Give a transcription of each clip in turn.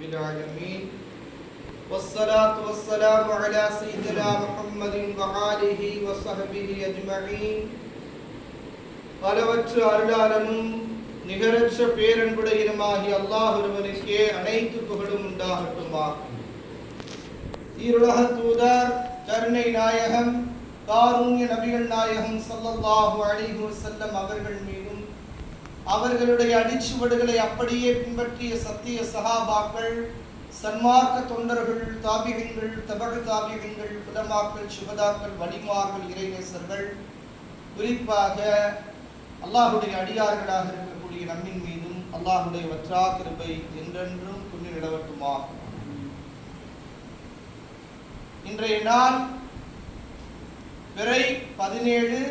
رب العالمين والصلاة والسلام على سيدنا محمد وآله وصحبه أجمعين. அளவற்ற அருளாளனும் நிகரற்ற பேரன்புடையனுமாகிய அல்லாஹ் ஒருவனுக்கே அனைத்து புகழும் உண்டாகட்டுமாக. ஈருலக தூதர் கருணை நாயகம் காருண்ய நபிகள் நாயகம் ஸல்லல்லாஹு அலைஹி வஸல்லம் அவர்கள் மீதும் அவர்களுடைய அடிச்சுவடுகளை அப்படியே பின்பற்றிய சத்திய சஹாபாக்கள், சன்மார்க்க தொண்டர்கள், தாபிகங்கள், தபழ் தாபிகங்கள், உலமாக்கள், சுகதாக்கள், வலிமார்கள், இறைநேசர்கள், குறிப்பாக அல்லாஹுடைய அடியார்களாக இருக்கக்கூடிய நம்மின் மீதும் அல்லாஹுடைய வற்றா கிருபை என்றென்றும் துணி நிலவட்டுமாக. இன்றைய நாள் பிறை 17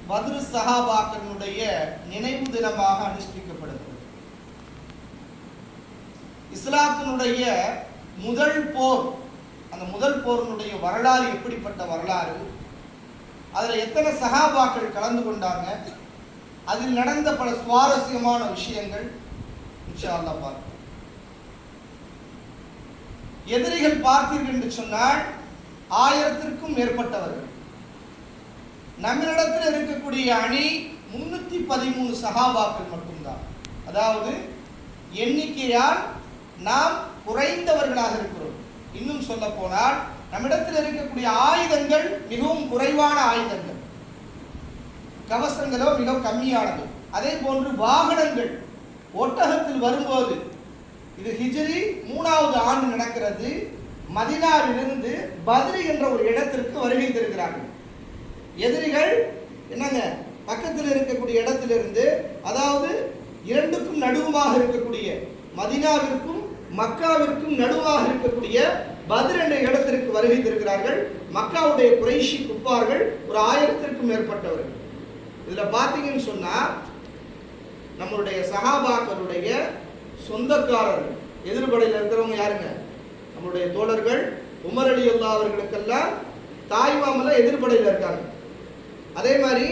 பத்ரு சஹாபாக்களுடைய நினைவு தினமாக அனுஷ்டிக்கப்படுகிறது. இஸ்லாத்தினுடைய முதல் போர், அந்த முதல் போரினுடைய வரலாறு எப்படிப்பட்ட வரலாறு, அதில் எத்தனை சஹாபாக்கள் கலந்து கொண்டாங்க, அதில் நடந்த பல சுவாரஸ்யமான விஷயங்கள் இன்ஷா அல்லாஹ் பார்ப்போம். எதிரிகள் பார்த்தீர்கள் என்று சொன்னால் 1000க்கும் மேற்பட்டவர்கள். நம்மிடத்தில் இருக்கக்கூடிய அணி 313 சஹாபாக்கள் மட்டும்தான். அதாவது எண்ணிக்கையால் நாம் குறைந்தவர்களாக இருக்கிறோம். இன்னும் சொல்ல போனால் நம்மிடத்தில் இருக்கக்கூடிய ஆயுதங்கள் மிகவும் குறைவான ஆயுதங்கள், கவசங்களோ மிக கம்மியானது. அதே போன்று வாகனங்கள் ஒட்டகத்தில் வரும்போது, இது ஹிஜ்ரி 3வது ஆண்டு நடக்கிறது, மதீனாவிலிருந்து பத்ர் என்ற ஒரு இடத்திற்கு வருகை தருகிறார்கள். எதிரிகள் என்னங்க, பக்கத்தில் இருக்கக்கூடிய இடத்திலிருந்து, அதாவது இரண்டுக்கும் நடுவுமாக இருக்கக்கூடிய மதீனாவிற்கும் மக்காவிற்கும் நடுவாக இருக்கக்கூடிய பத்ர் என்ற இடத்திற்கு வருகை தருகிறார்கள். மக்காவுடைய குறைஷி குப்பார்கள் ஒரு 1000க்கும் மேற்பட்டவர்கள். இதுல பாத்தீங்கன்னு சொன்னா நம்மளுடைய சஹாபாக்களுடைய சொந்தக்காரர்கள், எதிர்படையில் இருக்கிறவங்க யாருங்க, நம்மளுடைய தோழர்கள். உமர் ரலியல்லாஹு அவர்களுக்கெல்லாம் தாய்மாமல எதிர்படையில் இருக்காங்க. அதே மாதிரி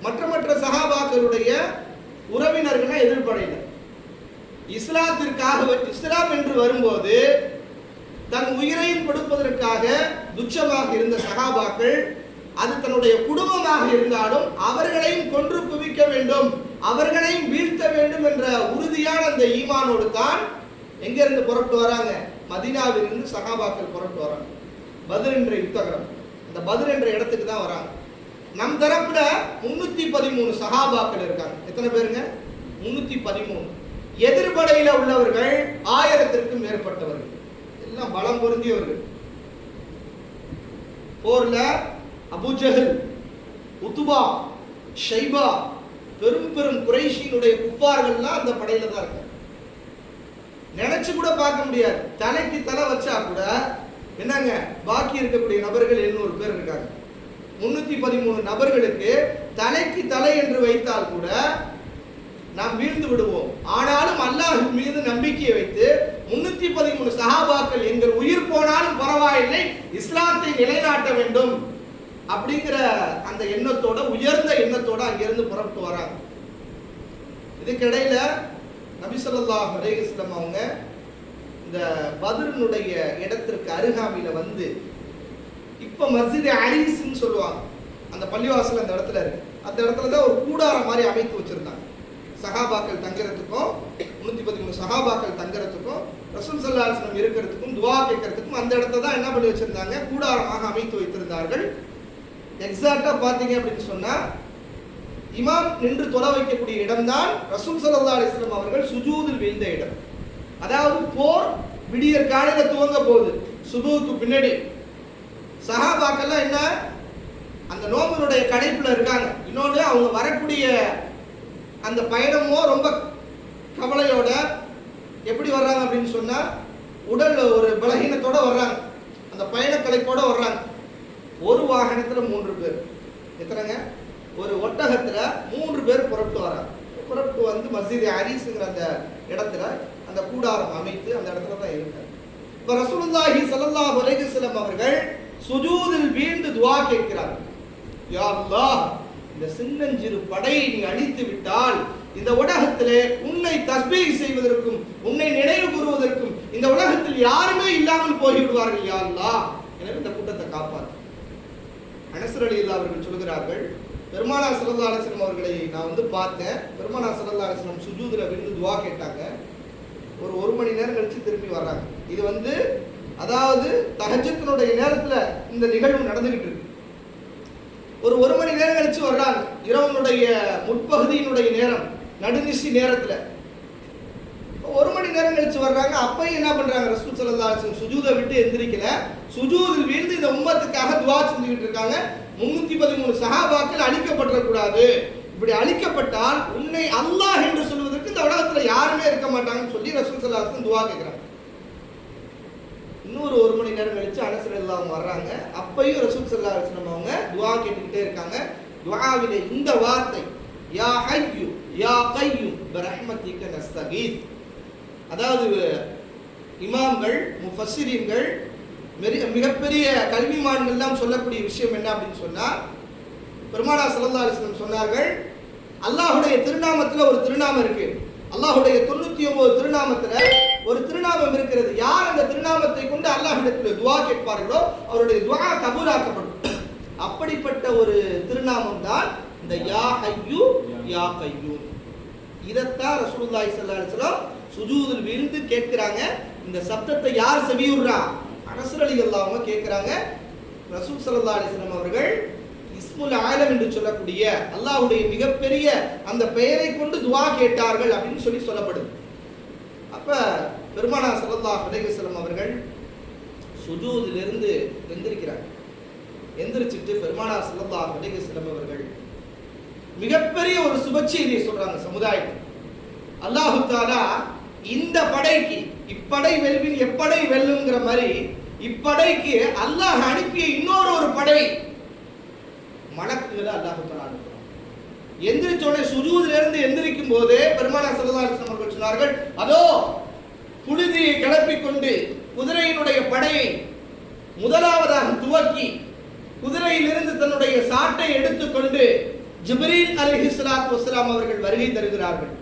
மற்ற சஹாபாக்களுடைய உறவினர்கள் எதிர்படையில். இஸ்லாத்திற்காக, இஸ்லாம் என்று வரும்போது தன் உயிரையும் கொடுப்பதற்காக துச்சமாக இருந்த சஹாபாக்கள், அது தன்னுடைய குடும்பமாக இருந்தாலும் அவர்களையும் கொன்று குவிக்க வேண்டும், அவர்களையும் வீழ்த்த வேண்டும் என்ற உறுதியான அந்த ஈமானோடு தான் எங்க இருந்து புறப்பட்டு வராங்க, மதீனாவிலிருந்து சஹாபாக்கள் புறப்பட்டு வராங்க. பத்ர் என்ற யுத்தகரம், அந்த பத்ர் என்ற இடத்துக்கு தான் வராங்க. நம் தரப்புல 313 சஹாபாக்கள் இருக்காங்க. எத்தனை பேருங்க? 313. எதிர்படையில உள்ளவர்கள் 1000க்கும் மேற்பட்டவர்கள், எல்லாம் பலம் பொருந்தியவர்கள். போர்ல அபூஜஹல், உத்பா, ஷைபா, பெரும் குறைஷியினுடைய குஃபார்கள்லாம் அந்த படையில தான் இருக்காங்க. நினைச்சு கூட பார்க்க முடியாது. தலைக்கு தலை வச்சா கூட என்னங்க, பாக்கி இருக்கக்கூடிய நபர்கள் 700 பேர் இருக்காங்க. 313 நபர்களுக்கு தலைக்கு தலை என்று வைத்தால் கூட நாம் வீழ்ந்து விடுவோம். ஆனாலும் அல்லாஹ் மீது நம்பிக்கையை வைத்து 313 சஹாபாக்கள் எங்கள் உயிர் போனாலும் பரவாயில்லை, இஸ்லாத்தை நிலைநாட்ட வேண்டும் அப்படிங்கிற அந்த எண்ணத்தோட, உயர்ந்த எண்ணத்தோட அங்கிருந்து புறப்பட்டு வராங்க. இதுக்கிடையில நபி ஸல்லல்லாஹு அலைஹி வஸல்லம் அவங்க இந்த பத்ருனுடைய இடத்திற்கு அருகாமையில வந்து, இப்ப மஸ்ஜித் அலீஸ்ன்னு சொல்லுவாங்க, அந்த பள்ளிவாசல் அந்த இடத்துல இருக்கு. அந்த இடத்துல தான் ஒரு கூடாரம் மாதிரி அமைத்து வச்சிருந்தாங்க. சஹாபாக்கள் தங்குறதுக்கும், 313 சஹாபாக்கள் தங்குறதுக்கும், ரசூல் ஸல்லல்லாஹு அலைஹி வஸல்லம் இருக்கிறதுக்கும், துஆ கேட்கறதுக்கும் அந்த இடத்தை தான் என்ன பண்ணி வச்சிருந்தாங்க, கூடாரமாக அமைத்து வைத்திருந்தார்கள். எக்ஸாக்டா பாத்தீங்க அப்படின்னு சொன்னா, இமாம் நின்று தொலை வைக்கக்கூடிய இடம்தான் ரசூல் ஸல்லல்லாஹு அலைஹி வஸல்லம் அவர்கள் சுஜூதில் வீழ்ந்த இடம். அதாவது போர் விடியற் காலையில துவங்க போகுது, சுபுவுக்கு பின்னாடி. சஹாபாக்கெல்லாம் என்ன, அந்த நோம்பினுடைய கடைப்புல இருக்காங்க. இன்னொன்று, அவங்க வரக்கூடிய அந்த பயணமோ ரொம்ப கவலையோட எப்படி வர்றாங்க அப்படின்னு சொன்னா, உடல் ஒரு பலகீனத்தோட வர்றாங்க, அந்த பயண கலைப்போட வர்றாங்க. ஒரு வாகனத்துல 3 பேர், எத்தனைங்க, ஒரு ஒட்டகத்துல 3 பேர் புறப்பட்டு வராங்க. புறப்பட்டு வந்து மஸ்ஜித் அலீஸ்ங்கிற அந்த இடத்துல அந்த கூடாரம் அமைத்து அந்த இடத்துல தான் இருக்காங்க. இப்ப ரசூலுல்லாஹி ஸல்லல்லாஹு அலைஹி வஸல்லம் அவர்கள் சுஜூதில் வீழ்ந்து துஆ கேட்கிறார்கள். யா அல்லாஹ், இந்த சின்னஞ்சிறு படையை நீ அழித்து விட்டால் இந்த உலகத்திலே உன்னை தஸ்பீஹ் செய்வதற்கும் உன்னை நினைவு கூறுவதற்கும் இந்த உலகத்தில் யாருமே இல்லாமல் போய்விடுவார்கள் யா அல்லாஹ். எனவே இந்த கூட்டத்தை காப்பாற்று. அனஸ் ரலியல்லாஹு அவர்கள் சொல்கிறார்கள், பெருமானார் ஸல்லல்லாஹு அலைஹி வஸல்லம் அவர்களை நான் பார்த்தேன். பெருமானார் ஸல்லல்லாஹு அலைஹி வஸல்லம் சுஜூதுல விழுந்து துஆ கேட்டாங்க. ஒரு மணி நேரம் கழிச்சு திரும்பி வர்றாங்க. இது அதாவது தஹஜ்ஜுடைய நேரத்துல இந்த நிகழ்வு நடந்துகிட்டு இருக்கு. ஒரு மணி நேரம் கழிச்சு வர்றாங்க. இரவனுடைய முற்பகுதியினுடைய நேரம், நடுநிசி நேரத்துல ஒரு மணி நேரம் கழிச்சு வர்றாங்க. அப்பயும் என்ன பண்றாங்க, ரசூல் ஸல்லல்லாஹு அலைஹி வஸல்லம் சுஜூதை விட்டு எந்திரிக்கல. சுஜூதில் வீழ்ந்து இந்த உம்மத்துக்காக துஆ செஞ்சுக்கிட்டு இருக்காங்க. 313 சஹாபாக்கள் அழிக்கப்படக்கூடாது. இப்படி அழிக்கப்பட்டால் உன்னை அல்லாஹ் என்று சொல்வதற்கு இந்த உலகத்துல யாருமே இருக்க மாட்டாங்கன்னு சொல்லி ரசூல் ஸல்லல்லாஹு அலைஹி வஸல்லம் துஆ கேட்கிறாங்க. இன்னொரு ஒரு மணி நேரம் கழிச்சு அனஸ் ரலியல்லாஹு அவங்க வர்றாங்க. அப்பயும் ரசூல் ஸல்லல்லாஹு அலைஹி வஸல்லம் அவங்க துஆ கேட்டுக்கிட்டே இருக்காங்க. துஆவிலே இந்த வார்த்தை, யா ஹய்யு யா கய்யூம் பிரஹ்மதிக நஸ்தகீத். அதாவது இமாம்கள் முஃபஸ்ஸிரீன்கள் மிகப்பெரிய கல்விமான்கள் எல்லாம் சொல்லக்கூடிய விஷயம் என்ன அப்படின்னு சொன்னா, பெருமானார் ஸல்லல்லாஹு அலைஹி வஸல்லம் சொன்னார்கள், அல்லாஹ்வுடைய திருநாமத்துல ஒரு திருநாமம் இருக்கு. அல்லாஹ்வுடைய 99 திருநாமத்துல ஒரு திருநாமம் இருக்கிறது. யார் அந்த திருநாமத்தை கொண்டு அல்லாஹ்விடத்தில் துஆ கேட்பார்களோ அவருடைய துஆ கபூலாக்கப்படும். அப்படிப்பட்ட ஒரு திருநாமம் தான் இந்த யா ஹய்யு யா கய்யூம். இதத்தான் ரசூலுல்லாஹி ஸல்லல்லாஹு அலைஹி வஸல்லம் சுஜூதில் விழுந்து கேட்கிறாங்க. இந்த சப்தத்தை யார் செவியுறா? அனஸ் ரலியல்லாஹு அன்ஹு கேட்கிறாங்க. ரசூல் ஸல்லல்லாஹு அலைஹி வஸல்லம் அவர்கள் இஸ்முல் ஆலம் என்று சொல்லக்கூடிய அல்லாஹ்வுடைய மிகப்பெரிய அந்த பெயரை கொண்டு துஆ கேட்டார்கள் அப்படின்னு சொல்லப்படுது. அப்ப பெருமானார் ஸல்லல்லாஹு அலைஹி வஸல்லம் அவர்கள் சுஜூதிலிருந்து எந்திரிக்கிறாங்க. எந்திரிச்சிட்டு பெருமானார் ஸல்லல்லாஹு அலைஹி வஸல்லம் அவர்கள் மிகப்பெரிய ஒரு சுபச்செய்தியை சொல்றாங்க சமுதாயத்துக்கு. அல்லாஹ் தஆலா இந்த படைக்கு இப்படை வெல்வின் எப்படை வெல்லுங்கிற மாதிரி இப்படைக்கு அல்லாஹ் அனுப்பிய இன்னொரு படை மலக்குகளை அல்லாஹ் தஆலா அனுப்புறான். எந்திரிச்சோடனே சுஜூதிலிருந்து எந்திரிக்கும் போது பெருமானார் ஸல்லல்லாஹு அலைஹி வஸல்லம் அவர்கள் சொன்னார்கள், அதோ புழுதியை கிளப்பிக் கொண்டு குதிரையினுடைய படையை முதலாவதாக துவக்கி குதிரையிலிருந்து தன்னுடைய சாட்டை எடுத்துக்கொண்டு ஜிப்ரீல் அலைஹிஸ்ஸலாத்து வஸ்ஸலாம் அவர்கள் வருகை தருகிறார்கள்.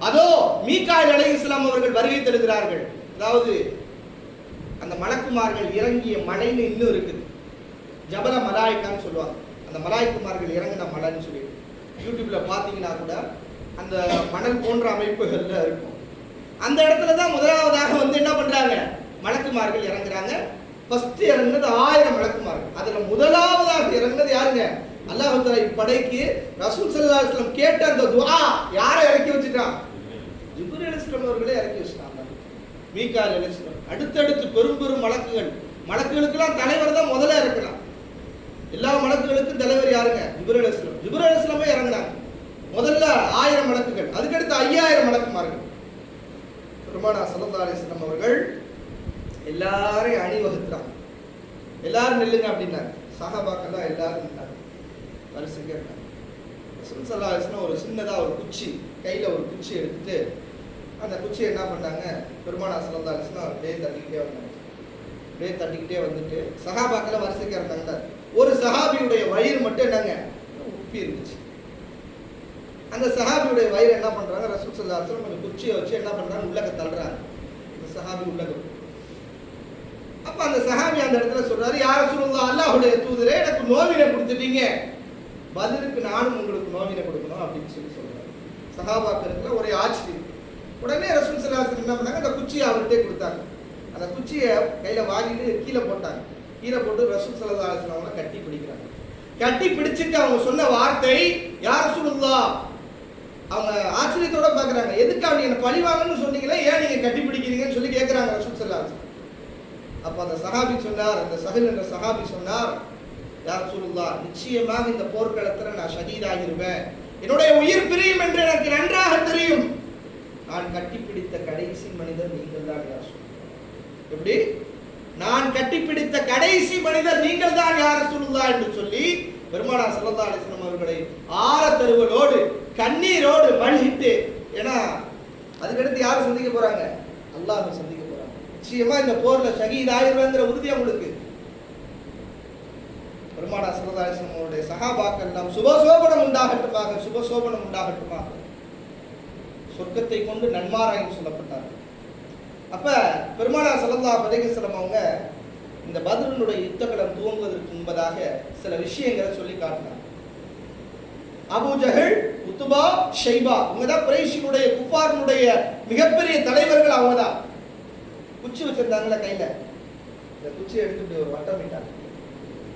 அதோ மீகாயில் அலைஹிஸ்ஸலாம் அவர்கள் வருகை தருகிறார்கள். அதாவது அந்த மலக்குமார்கள் இறங்கிய மலைன்னு இன்னும் இருக்குது, ஜபல மலாயிகான்னு சொல்லுவாங்க. அந்த மலாய்க்குமார்கள் இறங்கின மலைன்னு சொல்லி யூடியூப்ல பார்த்தீங்கன்னா கூட அந்த மணல் போன்ற அமைப்புகள்ல இருக்கும். அந்த இடத்துல தான் முதலாவதாக என்ன பண்றாங்க, மலக்குமார்கள் இறங்குறாங்க. ஃபர்ஸ்ட் இறங்குனது 1000 மலக்குமார்கள். அதுல முதலாவதாக இறங்குனது யாருங்க? அல்லாஹ் தஆலா இப்படைக்கு ரசூல் ஸல்லல்லாஹு அலைஹி வஸல்லம் கேட்ட அந்த துஆ யாரை இறக்கி வச்சிட்டான்? ஜிப்ரீல் அலைஹிஸ்ஸலாம் அவர்களே இறக்கி வச்சிட்டாங்க. மீகாயில் அலைஹிஸ்ஸலாம் அடுத்தடுத்து பெரும் மலக்குகளுக்கெல்லாம் தலைவர் தான் முதல்ல இறக்கலாம். எல்லா மலக்குகளுக்கும் தலைவர் யாருங்க? ஜிப்ரீல் அலைஹிஸ்ஸலாம். ஜிப்ரீல் அலைஹிஸ்ஸலாமே இறங்குனாங்க. முதல்ல 1000 மலக்குகள், அதுக்கடுத்து 5000 மலக்குமார்கள். பெருமானார் ஸல்லல்லாஹு அலைஹி வஸல்லம் அவர்கள் எல்லாரையும் அணிவகுத்துறாங்க. எல்லாரும் நில்லுங்க அப்படின்னாங்க. சஹாபாக்கள் தான் எல்லாரும் நின்னாங்க, வரிசையா இருந்தாங்க. ரசூல் ஸல்லல்லாஹு அலைஹி வஸல்லம் ஒரு சின்னதா ஒரு குச்சி, கையில ஒரு குச்சி எடுத்துட்டு அந்த குச்சியை என்ன பண்ணாங்க, பெருமானார் ஸல்லல்லாஹு அலைஹி வஸல்லம் அப்படியே தட்டிக்கிட்டே வந்துட்டு சஹாபாக்களை வரிசையா இருந்தாங்க. ஒரு சஹாபியுடைய வயிறு மட்டும் என்னங்க உப்பி இருந்துச்சு. அந்த சஹாபியுடைய வயிறு என்ன பண்றாங்க, ரசூல் ஸல்லல்லாஹு அலைஹி வஸல்லம் அந்த குச்சியை வச்சு என்ன பண்றாங்க, உள்ளக தள்ளுறாங்க. அந்த சஹாபி உள்ளக. அப்ப அந்த சஹாபி அந்த இடத்துல சொல்றாரு, யா ரசூலுல்லாஹ், அல்லாஹ்வுடைய தூதரே, எனக்கு நோவினை கொடுத்துட்டீங்க, பதிலுக்கு நானும் உங்களுக்கு நோவினை கொடுக்கணும் அப்படின்னு சொல்றாரு. சஹாபாக்களுக்கு ஒரே ஆச்சரியம். உடனே ரசூல் ஸல்லல்லாஹு அலைஹி வஸல்லம் என்ன பண்ணாங்க, அந்த குச்சியை அவர்கிட்ட கொடுத்தாங்க. அந்த குச்சியை கையில வாங்கிட்டு கீழே போட்டாங்க. கீழே போட்டு ரசூல் ஸல்லல்லாஹு அலைஹி வஸல்லம் அவங்களை கட்டி பிடிக்கிறாங்க. கட்டி பிடிச்சிட்டு அவங்க சொன்ன வார்த்தை, யா ரசூலுல்லாஹ், அவங்க ஆச்சரியத்தோட பாக்குறாங்க, எதுக்காக நீங்க பழிவாங்கன்னு சொன்னீங்களே, ஏன் நீங்க கட்டி பிடிக்கிறீங்கன்னு சொல்லி கேட்கிறாங்க ரசூல் ஸல்லல்லாஹு அலைஹி வஸல்லம். அப்ப அந்த சஹாபி சொன்னார், அந்த சஹல் என்ற சஹாபி சொன்னார், யா ரசூலுல்லாஹ், நிச்சயமாக இந்த போர்க்களத்துல நான் ஷஹீதாகிருவேன், என்னுடைய உயிர் பிரியும் என்று எனக்கு நன்றாக தெரியும். நான் கட்டிப்பிடித்த கடைசி மனிதர் நீங்கள் தான் யா ரசூலுல்லாஹ். எப்படி? நான் கட்டிப்பிடித்த கடைசி மனிதர் நீங்கள் தான் யா ரசூலுல்லாஹ் என்று சொல்லி பெருமானார் ஸல்லல்லாஹு அலைஹி வஸல்லம் அவர்களை ஆரத்தருவலோடு கண்ணீரோடு மல்லிட்டு, ஏன்னா அதுக்கடுத்து யாரை சந்திக்க போறாங்க, அல்லாஹ்வை சந்திக்க போறாங்க. நிச்சயமா இந்த போர்ல ஷஹீத் ஆயிருவேங்கிற உறுதி அவங்களுக்கு. பெருமானார் ஸல்லல்லாஹு அலைஹி வஸல்லம் அவருடைய சஹாபாக்கள் எல்லாம் சுபசோபனம் உண்டாகட்டுமாக, சுபசோபனம் உண்டாகட்டுமாக. சொர்க்கத்தை கொண்டு நன்மாராயம் சொல்லப்பட்டார். அப்ப பெருமானார் ஸல்லல்லாஹு அலைஹி வஸல்லம் அவங்க இந்த பத்ருனுடைய யுத்தகளம் துவங்குவதற்கு முன்பதாக சில விஷயங்களை சொல்லி காட்டினார். அபூ ஜஹல், உத்பா, ஷைபா இவங்கதான் குறைஷினுடைய குஃபாரினுடைய மிகப்பெரிய தலைவர்கள். அவங்கதான் குச்சி வச்சிருந்தாங்கல்ல கையில, இந்த குச்சி எடுத்துட்டு ஒரு வட்டம் விட்டாங்க.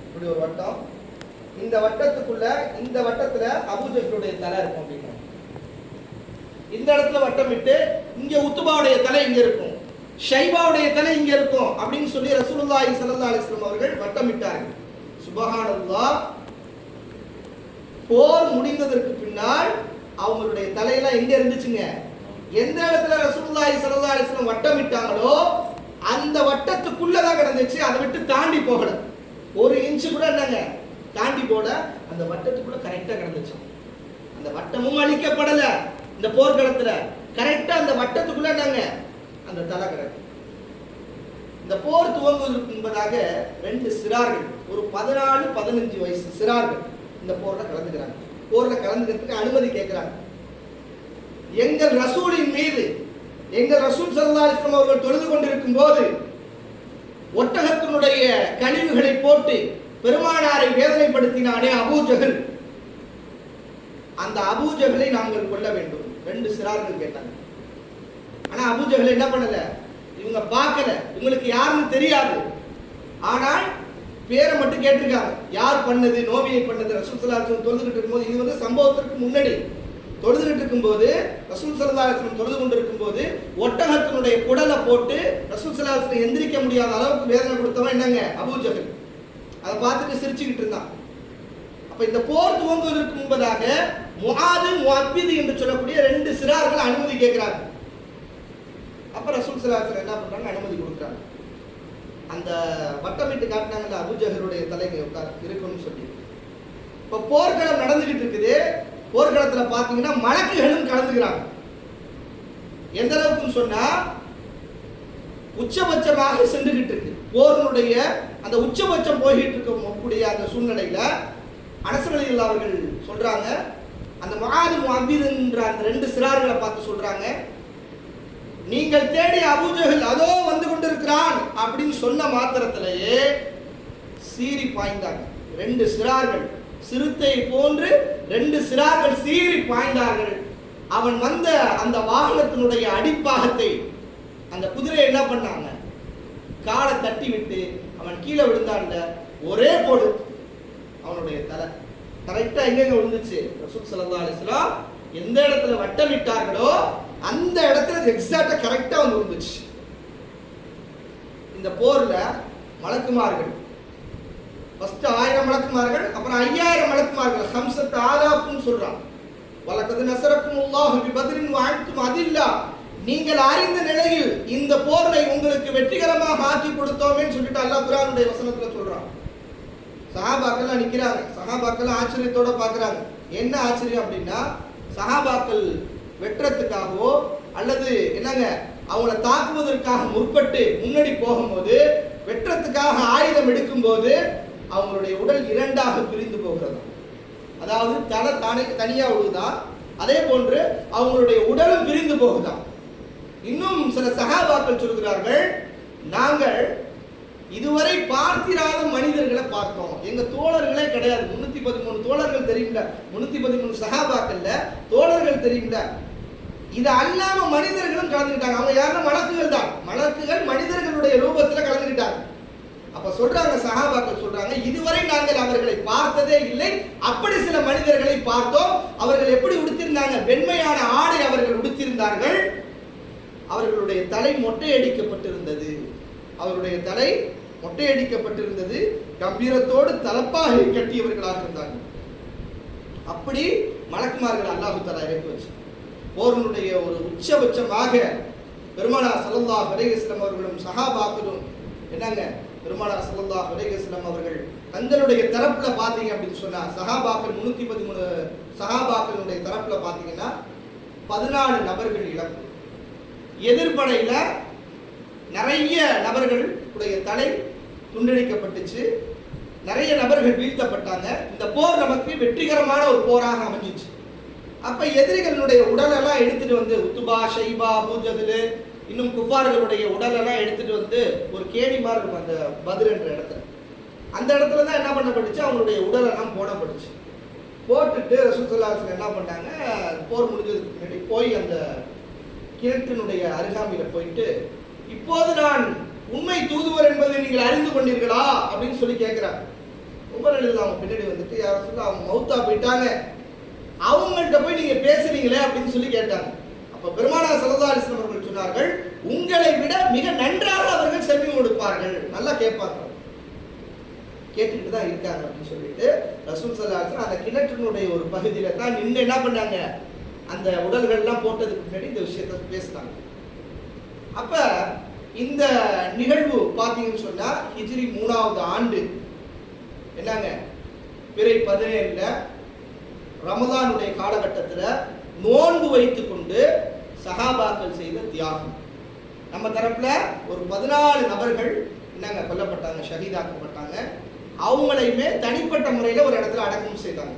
இப்படி ஒரு வட்டம், இந்த வட்டத்துக்குள்ள இந்த வட்டத்துல அபூ ஜஹலுடைய தலை இருக்கும் அப்படின்னா, இந்த இடத்துல வட்டம் விட்டு இங்க உத்பாவுடைய தலை இங்க இருக்கும், ஷைபாவுடைய தலை இங்க இருக்கும் அப்படின்னு சொல்லி ரசூலுல்லாஹி ஸல்லல்லாஹு அலைஹி வஸல்லம் அவர்கள் வட்டமிட்டார்கள். சுப்ஹானல்லாஹ். போர் முடிந்ததற்கு பின்னால் அவங்களுடைய தலையெல்லாம் எங்க இருந்துச்சுங்க? எந்த இடத்துல ரசூலுல்லாஹி ஸல்லல்லாஹு அலைஹி வஸல்லம் வட்டமிட்டாங்களோ அந்த வட்டத்துக்குள்ளதான் கிடந்துச்சு. அதை விட்டு தாண்டி போகல, ஒரு இன்ச்சு கூட என்னங்க தாண்டி போட, அந்த வட்டத்துக்குள்ள கரெக்டா கிடந்துச்சு. அந்த வட்டமும் அழிக்கப்படல. இந்த போர்க்களத்துல கரெக்டா அந்த வட்டத்துக்குள்ள என்னங்க அந்த தலை கிடக்கு. இந்த போர் துவங்குவதற்கு முன்பதாக 2 சிறார்கள், ஒரு 14-15 வயசு சிறார்கள் இந்த போர்ல கலந்துக்கிறாங்க. போர்ல கலந்துக்கிறதுக்கு அனுமதி கேட்கிறாங்க. எங்கள் ரசூலின் மீது, எங்கள் ரசூல் ஸல்லல்லாஹு அலைஹி வஸல்லம் அவர்கள் தொழுது கொண்டிருக்கும் போது ஒட்டகத்தினுடைய கழிவுகளை போட்டு பெருமானாரை வேதனைப்படுத்தினானே அபூ ஜஹல், அந்த அபூ ஜஹலை நாங்கள் கொல்ல வேண்டும். 2 சிறார்கள் கேட்டாங்க. ஆனா அபூ ஜஹல் என்ன பண்ணல, இவங்க பார்க்கல, இவங்களுக்கு யாருன்னு தெரியாது. ஆனால் பேரை மட்டும் கேட்டிருக்காங்க. யார் பண்ணது, நோவியை பண்ணது, ரசூல் ஸல்லல்லாஹு அலைஹி வஸல்லம் தொழுதுகிட்டு இருக்கும்போது, இது வந்து சம்பவத்திற்கு முன்னாடி தொழுதுகிட்டு இருக்கும்போது, ரசூல் ஸல்லல்லாஹு அலைஹி வஸல்லம் தொழுது கொண்டு இருக்கும்போது ஒட்டகத்தினுடைய குடலை போட்டு ரசூல் ஸல்லல்லாஹு அலைஹி வஸல்லம் எந்திரிக்க முடியாத அளவுக்கு வேதனை கொடுத்தவன் என்னங்க அபூ ஜஹல். அதை பார்த்துட்டு சிரிச்சுக்கிட்டு இருந்தான். அப்ப இந்த போர் துவங்குவதற்கு முன்பதாக முஆது, முஅப்பிது என்று சொல்லக்கூடிய 2 சிறார்கள் அனுமதி கேட்கிறாங்க. அப்ப ரசூல் ஸல்லல்லாஹு அலைஹி வஸல்லம் என்ன பண்றாங்க, அனுமதி கொடுக்குறாங்க. அந்த வட்டமிட்டு காட்டினாங்கல்ல அபூ ஜஹலுடைய தலைக்கு இருக்குன்னு சொல்லி. இப்ப போர்க்களம் நடந்துகிட்டு இருக்குது. போர்க்களத்துல பாத்தீங்கன்னா மலக்குகளும் கலந்துக்கிறாங்க. எந்த அளவுக்குன்னு சொன்னா உச்சபட்சமாக சென்றுகிட்டு இருக்கு. போரினுடைய அந்த உச்சபட்சம் போய்கிட்டு இருக்கக்கூடிய அந்த சூழ்நிலையில அனஸ் ரலியல்லாஹு அவர்கள் சொல்றாங்க, அந்த முஆது, முஅப்பிது என்ற அந்த 2 சிறார்களை பார்த்து சொல்றாங்க, நீங்கள் தேடி அபூ ஜஹல் அதோ வந்து கொண்டிருக்கிறான் அப்படின்னு சொன்ன மாத்திரத்திலேயே சீறி பாய்ந்தாங்க. 2 சிறார்கள், சிறுத்தை போன்று 2 சிறார்கள் சீறி பாய்ந்தார்கள். அவன் வந்த அந்த வாகனத்தினுடைய அடிப்பாகத்தை, அந்த குதிரையை என்ன பண்ணாங்க, காலை தட்டி விட்டு அவன் கீழே விழுந்தான்ல, ஒரே போடு அவனுடைய தலை கரெக்டா எங்க விழுந்துச்சு. ரசூல் ஸல்லல்லாஹு அலைஹி வஸல்லம் எந்த இடத்துல வட்டமிட்டார்களோ அந்த இடத்துல எக்ஸாக்ட்டா கரெக்டா வந்து விழுந்துச்சு. இந்த போர்ல மலக்குமார்கள் ஃபர்ஸ்ட் 1000 மலக்குமார்கள், அப்புறம் 5000 மலக்குமார்கள், 5000 சொல்றான். வலகத் நஸரக்குமுல்லாஹு பிபத்ரின் வஅன்தும் அதில்லா, நீங்கள் அறிந்த நிலையில் இந்த போரை உங்களுக்கு வெற்றிகரமாக ஆக்கி கொடுத்தோம்னு சொல்லிட்டு அல்லாஹ் குர்ஆனுடைய வசனத்துல சொல்றான். சஹாபாக்கள் நிக்கிறாங்க. சஹாபாக்கள் ஆச்சரியத்தோட பார்க்கறாங்க. என்ன ஆச்சரியம் அப்படின்னா, சஹாபாக்கள் வெற்றத்துக்காகவோ அல்லது என்னங்க அவங்கள தாக்குவதற்காக முற்பட்டு முன்னாடி போகும்போது, வெற்றத்துக்காக ஆயுதம் எடுக்கும் போது அவங்களுடைய உடல் 2ஆக பிரிந்து போகிறது. அதாவது தலை தானே தனியா விழுதா, அதே போன்று அவங்களுடைய உடலும் பிரிந்து போகுதா. இன்னும் சில சஹாபாக்கள் சொல்கிறார்கள், நாங்கள் இதுவரை பார்த்திராத மனிதர்களை பார்த்தோம். எங்க தோழர்களே கிடையாது. 313 தோழர்கள் தெரியும்ல, 313 சஹாபாக்கள்ல தோழர்கள் தெரியும்ல. இது அல்லாம மனிதர்களும் கலந்துக்கிட்டாங்க. அவங்க யாரும் மலக்குகள் தான். மலக்குகள் மனிதர்களுடைய ரூபத்துல கலந்துக்கிட்டாங்க. அப்ப சொல்றாங்க, சஹாபாக்கள் சொல்றாங்க, இதுவரை நாங்கள் அவர்களை பார்த்ததே இல்லை. அப்படி சில மனிதர்களை பார்த்தோம். அவர்கள் எப்படி உடுத்திருந்தாங்க, வெண்மையான ஆடை அவர்கள் உடுத்திருந்தார்கள். அவர்களுடைய தலை மொட்டையடிக்கப்பட்டிருந்தது. அவருடைய தலை மொட்டையடிக்கப்பட்டிருந்தது. கம்பீரத்தோடு தலப்பாகை கட்டியவர்களாக இருந்தார்கள். அப்படி மலக்குமார்கள் அல்லாஹ் தஆலா இறக்கி வச்சு போரினுடைய ஒரு உச்சபட்சமாக பெருமானார் ஸல்லல்லாஹு அலைஹி வஸல்லம் அவர்களும் சஹாபாக்களும் என்னங்க, பெருமானார் ஸல்லல்லாஹு அலைஹி வஸல்லம் அவர்கள் தங்களுடைய தரப்புல பாத்தீங்க அப்படின்னு சொன்னா, சஹாபாக்கள் 313 சஹாபாக்களுடைய தரப்புல பாத்தீங்கன்னா 14 நபர்கள் இழப்பு. எதிர்ப்படையில நிறைய நபர்களுடைய தலை துண்டடிக்கப்பட்டுச்சு. நிறைய நபர்கள் வீழ்த்தப்பட்டாங்க. இந்த போர் நமக்கு வெற்றிகரமான ஒரு போராக அமைஞ்சிச்சு. அப்ப எதிரிகளுடைய உடலெல்லாம் எடுத்துட்டு வந்து உத்துபா, ஷைபா, அபூஜஹல் இன்னும் குஃபார்களுடைய உடலெல்லாம் எடுத்துட்டு வந்து ஒரு கேணி மாதிரி இருக்கும் அந்த பத்ர் என்ற இடத்துல. அந்த இடத்துல தான் என்ன பண்ணப்பட்டுச்சு, அவங்களுடைய உடலெல்லாம் போடப்பட்டுச்சு. போட்டுட்டு ரசூல் ஸல்லல்லாஹு அலைஹி வஸல்லம் என்ன பண்ணாங்க, போர் முடிஞ்சதுக்கு முன்னாடி போய் அந்த கிணற்றினுடைய அருகாமையில போயிட்டு, இப்போது நான் உண்மை தூதுவர் என்பதை நீங்கள் அறிந்து கொண்டீர்களா அப்படின்னு சொல்லி கேட்கிறாங்க. உமர் ரலியல்லாஹு அன்ஹு பின்னாடி வந்துட்டு, யார சொல்ல அவங்க மௌத்தா போயிட்டாங்க, அவங்கள்ட்ட போய் நீங்க பேசுறீங்களே அப்படின்னு சொல்லி கேட்டாங்க. அப்ப பெருமானார் ஸல்லல்லாஹு அலைஹி வஸல்லம் அவர்கள் சொன்னார்கள், உங்களை விட மிக நன்றாக அவர்கள் செவி கொடுப்பார்கள், நல்லா கேட்பாங்க, கேட்டுக்கிட்டு தான் இருக்காங்க அப்படின்னு சொல்லிட்டு ரசூல் ஸல்லல்லாஹு அலைஹி வஸல்லம் அந்த கிணற்றினுடைய ஒரு பகுதியில தான் நின்று என்ன பண்ணாங்க, அந்த உடல்கள்லாம் போட்டதுக்கு முன்னாடி இந்த விஷயத்தை பேசினாங்க. அப்ப இந்த நிகழ்வு பார்த்தீங்கன்னு சொன்னா ஹிஜ்ரி 3வது ஆண்டு என்னங்க பிறை 17ல ரமலானுடைய காலகட்டத்தில் நோன்பு வைத்துக் கொண்டு சஹாபாக்கள் செய்த தியாகம். நம்ம தரப்புல ஒரு 14 நபர்கள் என்னங்க கொல்லப்பட்டாங்க, ஷஹீதாக்கப்பட்டாங்க. அவங்களையுமே தனிப்பட்ட முறையில் ஒரு இடத்துல அடக்கம் செய்தாங்க.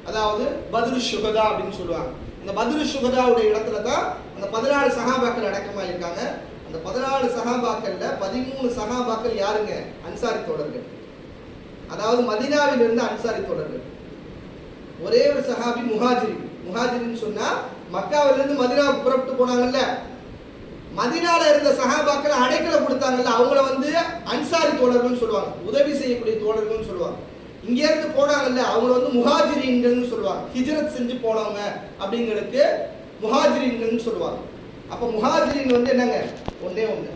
அதாவது பத்ரு ஷுஹதா அப்படின்னு சொல்லுவாங்க. அந்த பத்ரு ஷுஹதாவுடைய இடத்துல தான் அந்த 14 சஹாபாக்கள் அடக்கமாயிருக்காங்க. அந்த 14 சஹாபாக்கள்ல 13 சஹாபாக்கள் யாருங்க, அன்சாரி தோழர்கள். அதாவது மதீனாவில் இருந்த அன்சாரி தோழர்கள். ஒரே ஒரு சஹாபி முஹாஜிரின்னு சொன்னா மக்காவிலிருந்து மதீனாவுக்கு புறப்பட்டு போனாங்கல்ல, மதீனால இருந்த சஹாபாக்கள் அடைக்கல கொடுத்தாங்கல்ல, அவங்கள வந்து அன்சாரி தோழர்கள்னு சொல்லுவாங்க, உதவி செய்யக்கூடிய தோழர்கள்னு சொல்லுவாங்க. இங்க இருந்து போனாங்கல்ல அவங்கள வந்து முஹாஜிரீன்கள்னு சொல்லுவாங்க, ஹிஜ்ரத் செஞ்சு போனவங்க அப்படிங்கிறதுக்கு முஹாஜிரீன்கள்னு சொல்லுவாங்க. அப்ப முஹாஜிரின் வந்து என்னங்க, ஒன்னே ஒண்ணு,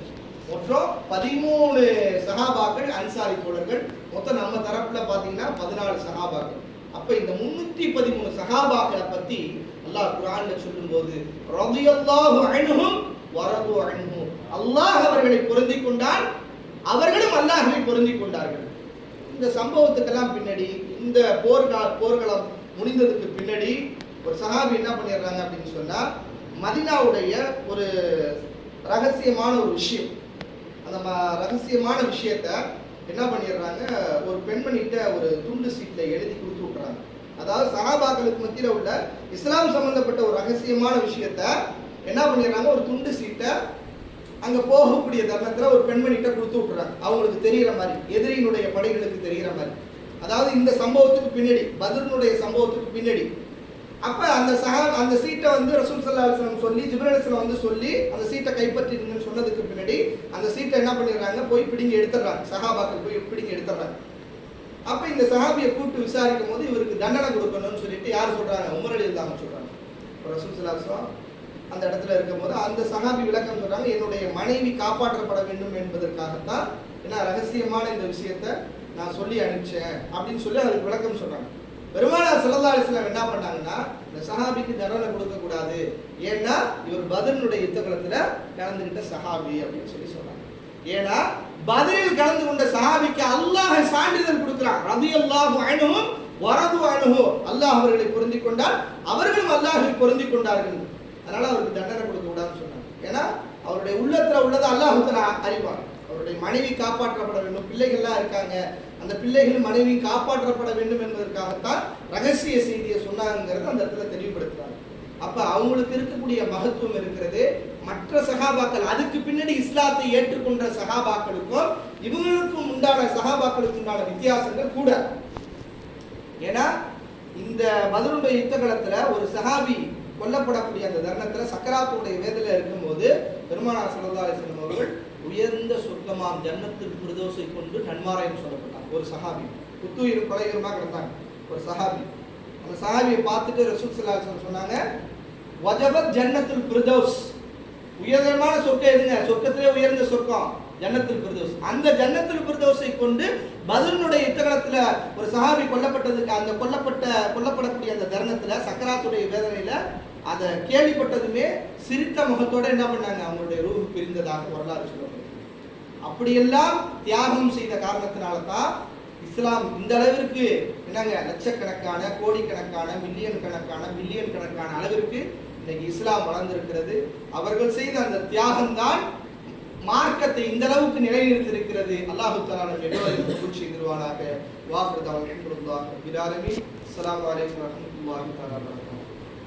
மொத்தம் 13 சஹாபாக்கள் அன்சாரி தோழர்கள். மொத்தம் நம்ம தரப்புல பாத்தீங்கன்னா 14 சஹாபாக்கள். அப்ப இந்த 313 சஹாபாக்களை பத்தி அல்லாஹ் குர்ஆன்ல சொல்லும்போது ரலியல்லாஹு அன்ஹும் வரது அன்ஹு, அல்லாஹ் அவர்களை பொருந்திக் கொண்டான், அவர்களும் அல்லாஹ்வை பொருந்திக் கொண்டார்கள். இந்த சம்பவத்துக்கெல்லாம் பின்னாடி, இந்த போர்க்களம் முடிந்ததுக்கு பின்னாடி ஒரு சஹாபி என்ன பண்ணிடுறாங்க அப்படின்னு சொன்னா, மதீனாவுடைய ஒரு ரகசியமான ஒரு விஷயம், அந்த ரகசியமான விஷயத்த என்ன பண்ணிடுறாங்க, ஒரு பெண்மணிகிட்ட ஒரு துண்டு சீட்ல எழுதி கொடுத்து விட்டுறாங்க. அதாவது சஹாபாக்களுக்கு மத்தியில உள்ள இஸ்லாம் சம்பந்தப்பட்ட ஒரு ரகசியமான விஷயத்த என்ன பண்ணிடுறாங்க, ஒரு துண்டு சீட்டை அங்க போகக்கூடிய தருணத்துல ஒரு பெண்மணிகிட்ட கொடுத்து விட்டுறாங்க, அவங்களுக்கு தெரிகிற மாதிரி, எதிரியினுடைய படைகளுக்கு தெரிகிற மாதிரி. அதாவது இந்த சம்பவத்துக்கு பின்னாடி, பத்ருனுடைய சம்பவத்துக்கு பின்னாடி. அப்ப அந்த சீட்டை வந்து ரசூல் ஸல்லல்லாஹு அலைஹி வஸல்லம் சொல்லி, ஜிப்ரீல் அலைஹிஸ்ஸலாம் வந்து சொல்லி அந்த சீட்டை கைப்பற்றிடுங்கன்னு சொன்னதுக்கு பின்னாடி அந்த சீட்டை என்ன பண்ணிடுறாங்க, போய் பிடிங்கி எடுத்துடுறாங்க, சஹாபாக்கள் போய் பிடிங்கி எடுத்துடுறாங்க. அப்ப இந்த சஹாபியை கூப்பிட்டு விசாரிக்கும் போது இவருக்கு தண்டனை கொடுக்கணும்னு சொல்லிட்டு யார் சொல்றாங்க, உமர் ரலியல்லாஹு அன்ஹு சொல்றாங்க. ரசூல் ஸல்லல்லாஹு அலைஹி வஸல்லம் அந்த இடத்துல இருக்கும்போது அந்த சஹாபி விளக்கம் சொல்றாங்க, என்னுடைய மனைவி காப்பாற்றப்பட வேண்டும் என்பதற்காகத்தான் என்ன ரகசியமான இந்த விஷயத்தை நான் சொல்லி அனுப்பிச்சேன் அப்படின்னு சொல்லி அதுக்கு விளக்கம் சொல்றாங்க. பெருமானார் ஸல்லல்லாஹு அலைஹி வஸல்லம் என்ன பண்ணாங்கன்னா, இந்த சஹாபிக்கு தண்டனை கொடுக்க கூடாது, ஏன்னா இவர் பத்ருனுடைய யுத்தகலத்துல கலந்துகிட்ட சஹாபி அப்படின்னு சொல்லி சொல்றாங்க. ஏன்னா பத்ரில் கலந்து கொண்ட சஹாபிக்கு அல்லாஹ் சான்றிதழ் கொடுக்கிறான், ரலியல்லாஹு அன்ஹும் வரது அன்ஹு, அல்லாஹ் அவர்களை பொருந்திக் கொண்டால் அவர்களும் அல்லாஹ்வை பொருந்திக் கொண்டார்கள், அதனால அவருக்கு தண்டனை கொடுக்க கூடாதுன்னு சொன்னாங்க. ஏன்னா அவருடைய உள்ளத்துல உள்ளதை அல்லாஹ் தஆலா அறிவார். அவருடைய மனைவி காப்பாற்றப்பட வேண்டும், பிள்ளைகள்லாம் இருக்காங்க, அந்த பிள்ளைகளும் மனைவி காப்பாற்றப்பட வேண்டும் என்பதற்காகத்தான் ரகசிய செய்தியை சொன்னாங்கிறத அந்த இடத்துல தெளிவுபடுத்துறாங்க. அப்ப அவங்களுக்கு இருக்கக்கூடிய மகத்துவம் இருக்கிறது. மற்ற சஹாபாக்கள், அதுக்கு பின்னாடி இஸ்லாத்தை ஏற்றுக்கொண்ட சஹாபாக்களுக்கும் இவங்களுக்கும் உண்டான சஹாபாக்களுக்கு உண்டான வித்தியாசங்கள் கூட. ஏன்னா இந்த பத்ருடைய யுத்த காலத்துல ஒரு சஹாபி கொல்லப்படக்கூடிய அந்த தருணத்துல சக்கராத்துடைய வேதனையில இருக்கும்போது பெருமானார் ஸல்லல்லாஹு அலைஹி வஸல்லம் அவர்கள் உயர்ந்த சொர்க்கமாம் ஜன்னத்துல் ஃபிர்தௌஸை கொண்டு நன்மாராயம் சொல்லப்பட்டாங்க. ஒரு சஹாபி புத்துயிர் கொலையுமா கிடந்தாங்க, ஒரு சஹாபி. அந்த சஹாபியை பார்த்துட்டு ரசூல் ஸல்லல்லாஹு அலைஹி வஸல்லம் சொன்னாங்க, வஜபத் ஜன்னத்துல் ஃபிர்தௌஸ், உயர்தரமான சொர்க்கம் எதுங்க, சொர்க்கத்திலே உயர்ந்த சொர்க்கம் ஜன்னத்துல் ஃபிர்தௌஸ். அந்த ஜன்னத்துல் ஃபிர்தௌஸை கொண்டு பத்ருனுடைய யுத்தகலத்துல ஒரு சஹாபி கொல்லப்பட்டதுக்கு, அந்த கொல்லப்படக்கூடிய அந்த தருணத்துல சக்கராத்துடைய வேதனையில அதை கேள்விப்பட்டதுமே சிரித்த முகத்தோட என்ன பண்ணாங்க, அவங்களுடைய ரூஹ் பிரிந்ததாக வரலாறு சொல்லுவாங்க. அப்படியெல்லாம் தியாகம் செய்த காரணத்தினால தான் இஸ்லாம் இந்த அளவிற்கு என்னங்க லட்சக்கணக்கான, கோடிக்கணக்கான, மில்லியன் கணக்கான, பில்லியன் கணக்கான அளவிற்கு இன்னைக்கு இஸ்லாம் வளர்ந்திருக்கிறது. அவர்கள் செய்த அந்த தியாகம் தான் மார்க்கத்தை இந்த அளவுக்கு நிலைநிறுத்திருக்கிறது. அல்லாஹ் தஆலா நம் எல்லோரையும் கபூல் செய்திருவானாக. வாஃபிரு தஅவானா அல்ஹம்துலில்லாஹி ரப்பில் ஆலமீன். அஸ்ஸலாமு அலைக்கும் வரஹ்மத்துல்லாஹி வபரகாத்துஹு.